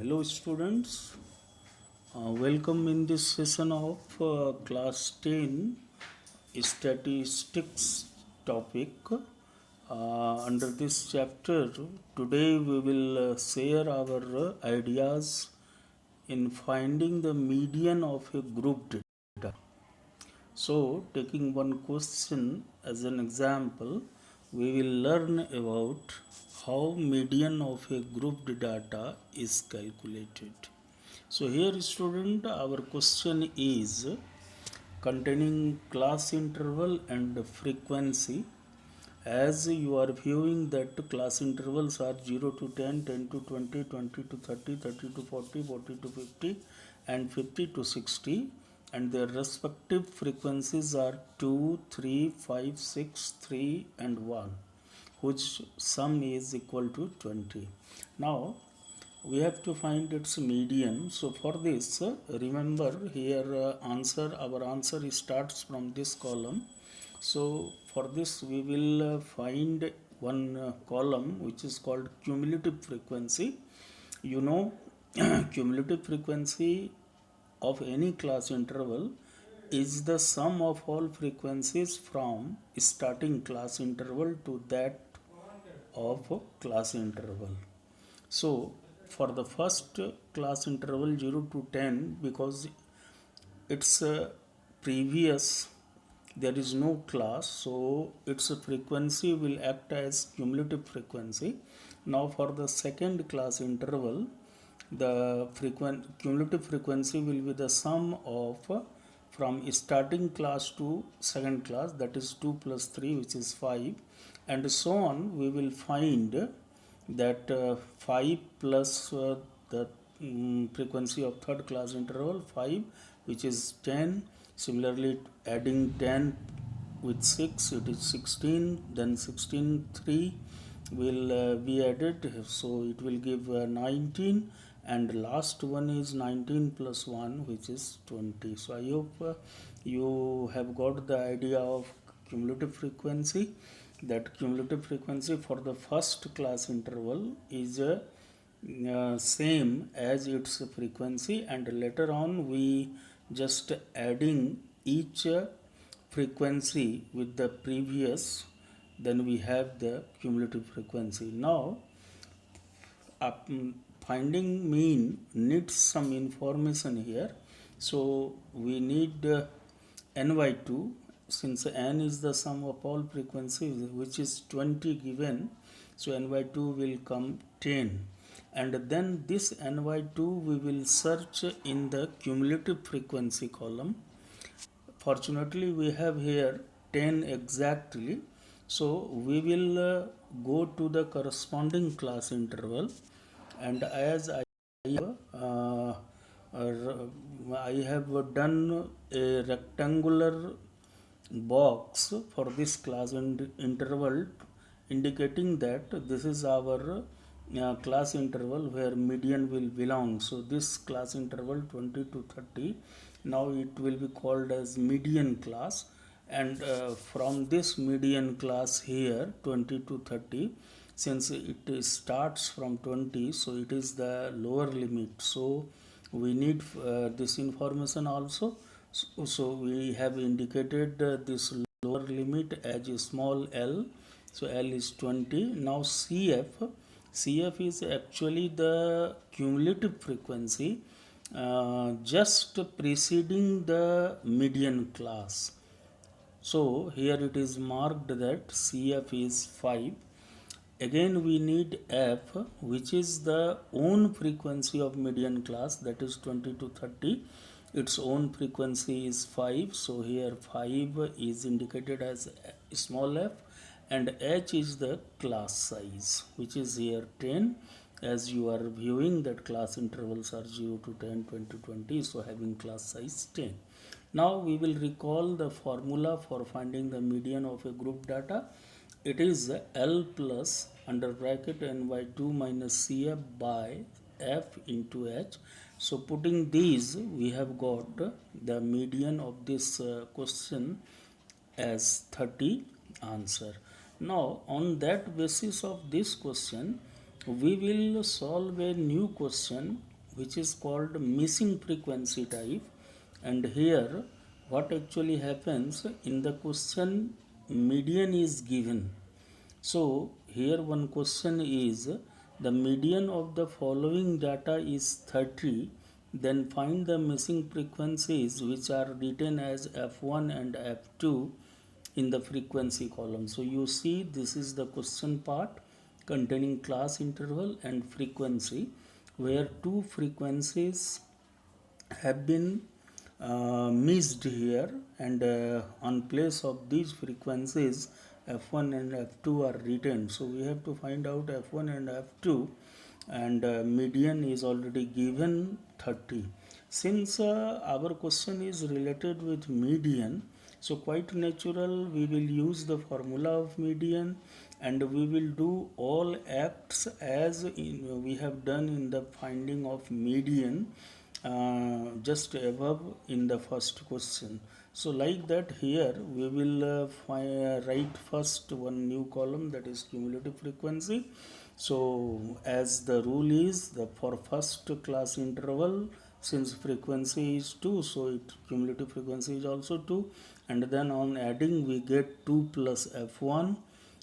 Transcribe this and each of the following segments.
Hello students, welcome in this session of class 10 statistics topic. Under this chapter, today we will share our ideas in finding the median of a group data. So, taking one question as an example, we will learn about how median of a grouped data is calculated. So here student, our question is containing class interval and frequency. As you are viewing that class intervals are 0 to 10, 10 to 20, 20 to 30, 30 to 40, 40 to 50 and 50 to 60, and their respective frequencies are 2, 3, 5, 6, 3 and 1, which sum is equal to 20. Now we have to find its median. So for this, remember here our answer starts from this column. So for this we will find one column which is called cumulative frequency. You know, cumulative frequency of any class interval is the sum of all frequencies from starting class interval to that of class interval. So for the first class interval 0 to 10, because its previous there is no class, so its frequency will act as cumulative frequency. Now for the second class interval, the cumulative frequency will be the sum of from starting class to second class, that is 2 plus 3, which is 5, and so on. We will find that 5 plus the frequency of third class interval 5, which is 10. Similarly, adding 10 with 6, it is 16. Then 16 3 will be added, so it will give 19, and last one is 19 plus 1, which is 20. So I hope you have got the idea of cumulative frequency. That cumulative frequency for the first class interval is same as its frequency, and later on we just adding each frequency with the previous, then we have the cumulative frequency. Now finding mean needs some information here, so we need n by 2. Since n is the sum of all frequencies, which is 20 given, so n by 2 will come 10, and then this n by 2 we will search in the cumulative frequency column. Fortunately we have here 10 exactly, so we will go to the corresponding class interval, and as uh, I have done a rectangular box for this class interval, indicating that this is our class interval where median will belong. So this class interval 20 to 30, now it will be called as median class, and from this median class here 20 to 30, since it starts from 20, so it is the lower limit, so we need this information also. So we have indicated this lower limit as a small l, so l is 20. Now cf is actually the cumulative frequency just preceding the median class. So here it is marked that cf is 5. Again we need f, which is the own frequency of median class, that is 20 to 30. Its own frequency is 5, so here 5 is indicated as small f, and h is the class size, which is here 10. As you are viewing that class intervals are 0 to 10, 20 to 20, so having class size 10. Now we will recall the formula for finding the median of a group data. It is L plus under bracket n by 2 minus CF by F into H. So putting these, we have got the median of this question as 30 answer. Now on that basis of this question, we will solve a new question which is called missing frequency type. And here what actually happens in the question, median is given. So here one question is, the median of the following data is 30, then find the missing frequencies which are written as F1 and F2 in the frequency column. So you see, this is the question part containing class interval and frequency, where two frequencies have been missed here, and on place of these frequencies f1 and f2 are written. So we have to find out f1 and f2, and median is already given 30. Since our question is related with median, so quite natural we will use the formula of median, and we will do all acts as we have done in the finding of median just above in the first question. So like that, here we will write first one new column, that is cumulative frequency. So as the rule is, the for first class interval, since frequency is 2, so cumulative frequency is also 2, and then on adding we get 2 plus f1,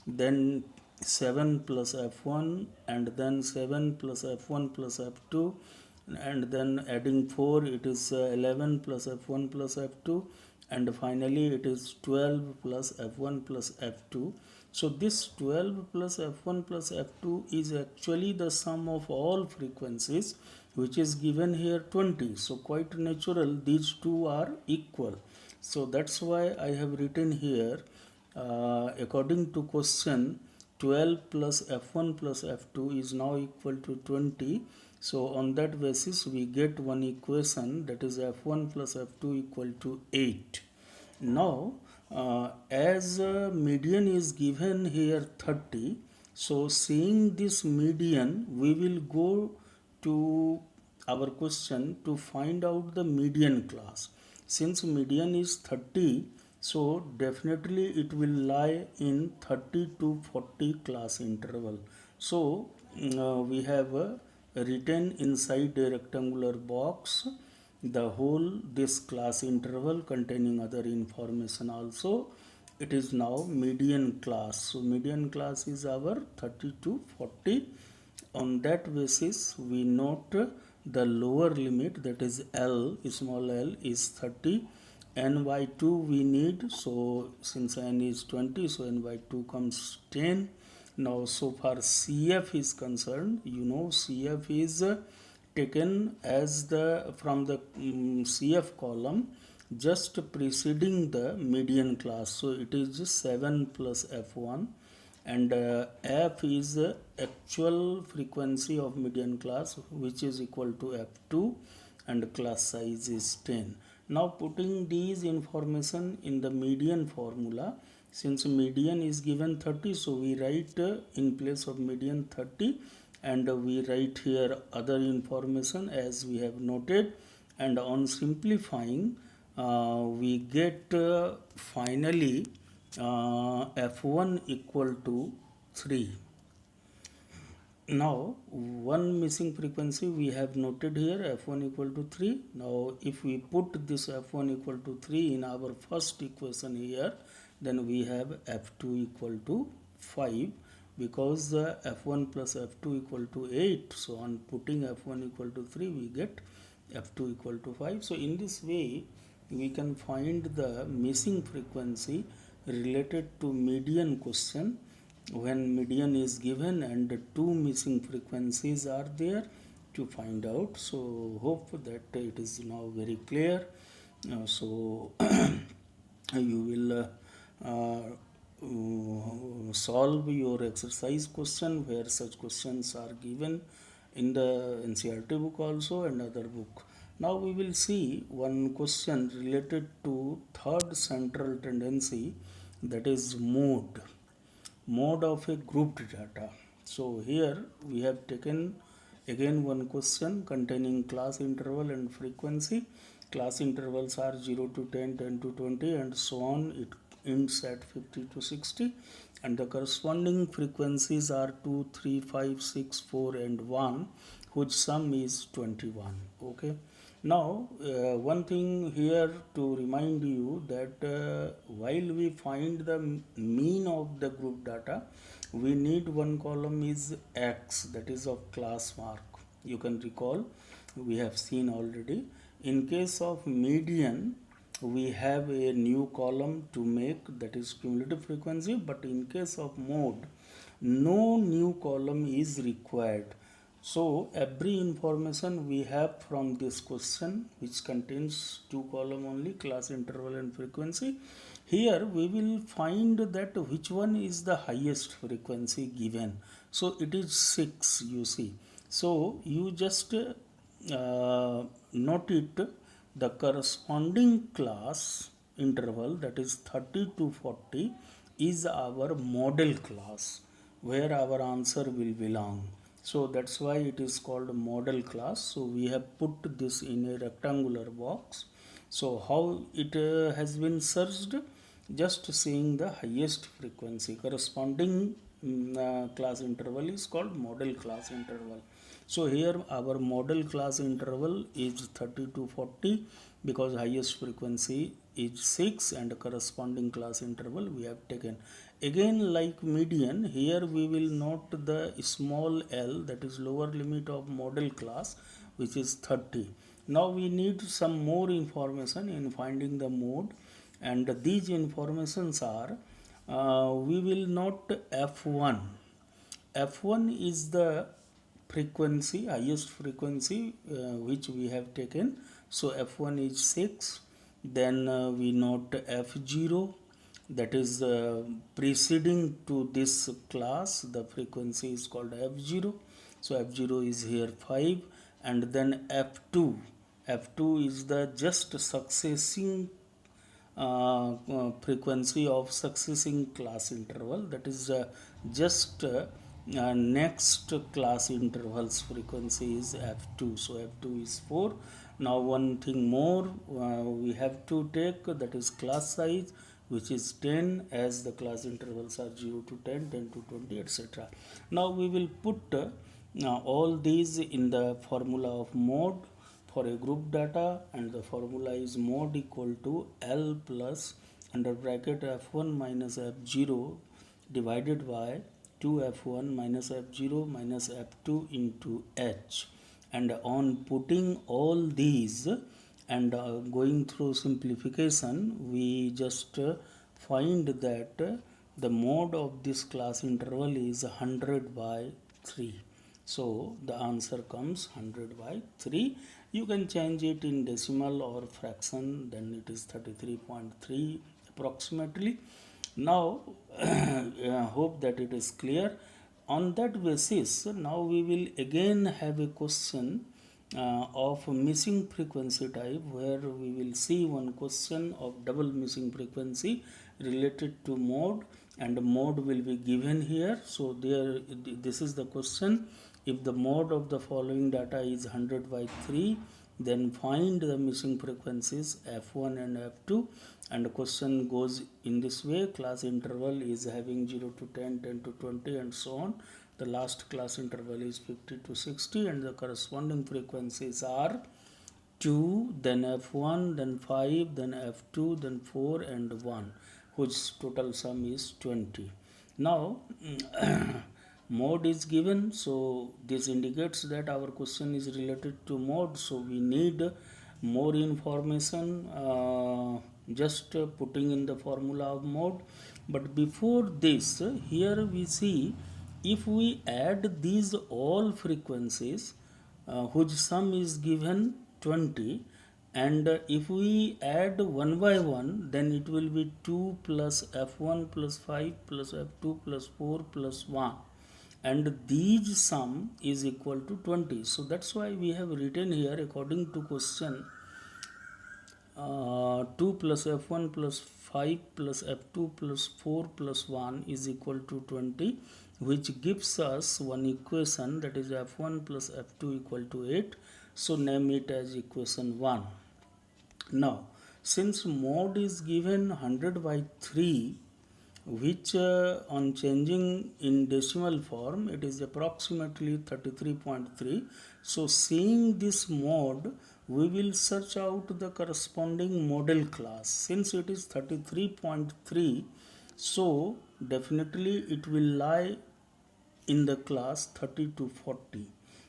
then 7 plus f1, and then 7 plus f1 plus f2, and then adding 4, it is 11 plus f1 plus f2, and finally it is 12 plus f1 plus f2. So this 12 plus f1 plus f2 is actually the sum of all frequencies, which is given here 20. So quite natural, these two are equal. So that's why I have written here, according to question, 12 plus f1 plus f2 is now equal to 20. So on that basis we get one equation, that is f1 plus f2 equal to 8. Now as median is given here 30, so seeing this median, we will go to our question to find out the median class. Since median is 30, so definitely it will lie in 30 to 40 class interval. So we have written inside a rectangular box the whole this class interval containing other information also. It is now median class. So median class is our 30 to 40. On that basis we note the lower limit, that is L, small l, is 30. N by 2 we need, so since n is 20, so n by 2 comes 10. Now so far CF is concerned, you know CF is taken as the from the CF column just preceding the median class. So it is 7 plus f1, and f is the actual frequency of median class, which is equal to f2, and class size is 10. Now putting these information in the median formula, since median is given 30, so we write in place of median 30, and we write here other information as we have noted, and on simplifying we get finally f1 equal to 3. Now one missing frequency we have noted here, f1 equal to 3. Now if we put this f1 equal to 3 in our first equation here, then we have f2 equal to 5, because f1 plus f2 equal to 8. So on putting f1 equal to 3, we get f2 equal to 5. So in this way we can find the missing frequency related to median question when median is given and two missing frequencies are there to find out. So hope that it is now very clear. So you will solve your exercise question where such questions are given in the NCERT book also and other book. Now we will see one question related to third central tendency, that is mode of a grouped data. So here we have taken again one question containing class interval and frequency. Class intervals are 0 to 10, 10 to 20, and so on. It ends at 50 to 60, and the corresponding frequencies are 2, 3, 5, 6, 4, and 1. whose sum is 21. Okay. Now, one thing here to remind you that while we find the mean of the group data, we need one column is X, that is of class mark. You can recall, we have seen already. In case of median, we have a new column to make, that is cumulative frequency, but in case of mode, no new column is required. So every information we have from this question, which contains two column only, class interval and frequency, here we will find that which one is the highest frequency given. So it is 6, you see. So you just note it, the corresponding class interval, that is 30 to 40, is our model class where our answer will belong. So that's why it is called model class. So we have put this in a rectangular box. So how it has been searched? Just seeing the highest frequency corresponding class interval is called model class interval. So here our model class interval is 30 to 40 because highest frequency is 6 and corresponding class interval we have taken. Again, like median, here we will note the small l, that is lower limit of model class, which is 30. Now we need some more information in finding the mode, and these informations are we will note f1. F1 is the frequency, highest frequency which we have taken. So F1 is 6. Then we note F0, that is preceding to this class, the frequency is called F0. So F0 is here 5. And then F2. F2 is the just succeeding frequency of succeeding class interval, that is just next class intervals frequency is f2. So f2 is 4. Now one thing more we have to take, that is class size, which is 10, as the class intervals are 0 to 10, 10 to 20, etc. Now we will put all these in the formula of mode for a group data, and the formula is mode equal to L plus under bracket f1 minus f0 divided by 2f1 minus f0 minus f2 into h. And on putting all these and going through simplification, we just find that the mode of this class interval is 100 by 3. So the answer comes 100 by 3. You can change it in decimal or fraction, then it is 33.3 approximately. Now hope that it is clear. On that basis, now we will again have a question of missing frequency type, where we will see one question of double missing frequency related to mode, and mode will be given here. So there, this is the question. If the mode of the following data is 100 by 3, then find the missing frequencies f1 and f2, and the question goes in this way. Class interval is having 0 to 10, 10 to 20, and so on. The last class interval is 50 to 60, and the corresponding frequencies are 2, then f1, then 5, then f2, then 4, and 1, whose total sum is 20. Now mode is given, so this indicates that our question is related to mode. So we need more information, just putting in the formula of mode. But before this, here we see, if we add these all frequencies whose sum is given 20, and if we add one by one, then it will be 2 plus f1 plus 5 plus f2 plus 4 plus 1, and these sum is equal to 20. So that's why we have written here, according to question, 2 plus f1 plus 5 plus f2 plus 4 plus 1 is equal to 20, which gives us one equation, that is f1 plus f2 equal to 8. So name it as equation 1. Now since mode is given 100 by 3, which on changing in decimal form it is approximately 33.3. So seeing this mode, we will search out the corresponding model class. Since it is 33.3, so definitely it will lie in the class 30 to 40.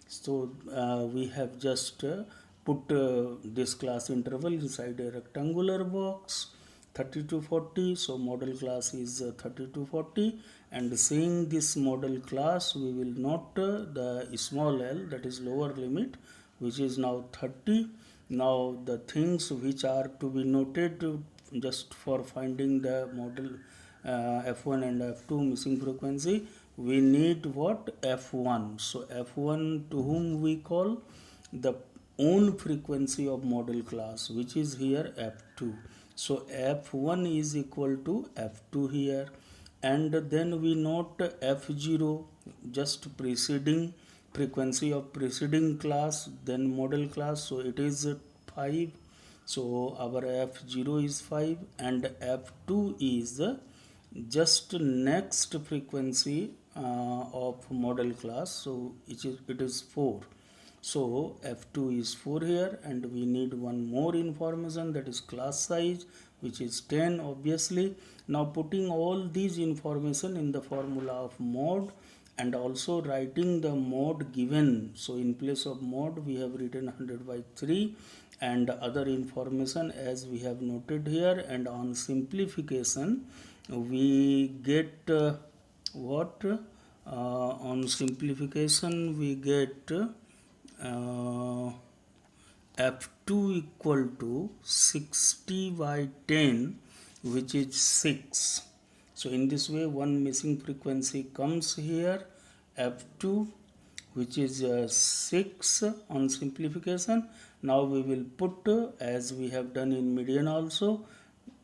So we have just put this class interval inside a rectangular box 30 to 40. So model class is 30 to 40, and seeing this model class we will note the small l, that is lower limit, which is now 30. Now the things which are to be noted just for finding the model f1 and f2 missing frequency, we need what? f1. So f1 to whom we call the own frequency of model class, which is here f2. So f1 is equal to f2 here, and then we note f0, just preceding frequency of preceding class, then model class, so it is 5. So our f0 is 5, and f2 is just next frequency of model class, so it is 4. So f2 is 4 here, and we need one more information, that is class size, which is 10 obviously. Now putting all these information in the formula of mode and also writing the mode given, so in place of mode we have written 100/3 and other information as we have noted here, and on simplification we get what on simplification we get f2 equal to 60/10, which is 6. So in this way one missing frequency comes here, f2, which is 6 on simplification. Now we will put as we have done in median also,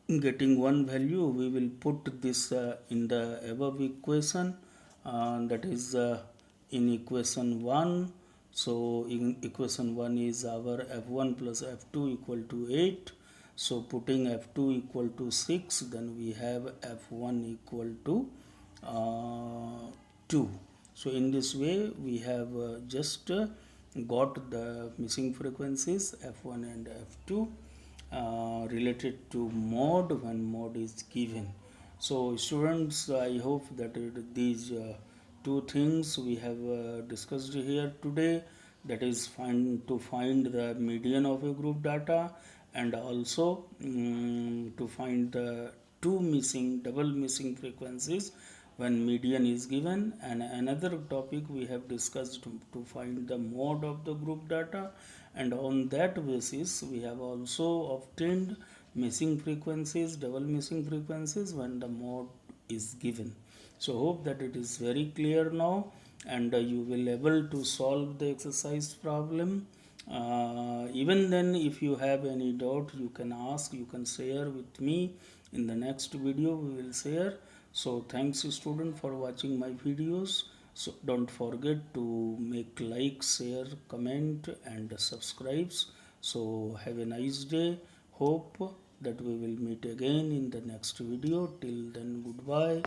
getting one value, we will put this in the above equation, that is in equation 1. So in equation 1 is our f1 plus f2 equal to 8. So putting f2 equal to 6, then we have f1 equal to 2. So in this way we have just got the missing frequencies f1 and f2 related to mode when mode is given. So students, I hope that these two things we have discussed here today, that is to find the median of a group data, and also to find the double missing frequencies when median is given. And another topic we have discussed to find the mode of the group data, and on that basis we have also obtained double missing frequencies when the mode is given. So hope that it is very clear now, and you will able to solve the exercise problem. Even then, if you have any doubt, you can ask, you can share with me. In the next video we will share. So thanks student for watching my videos. So don't forget to make like, share, comment and subscribes. So have a nice day. Hope that we will meet again in the next video. Till then, goodbye.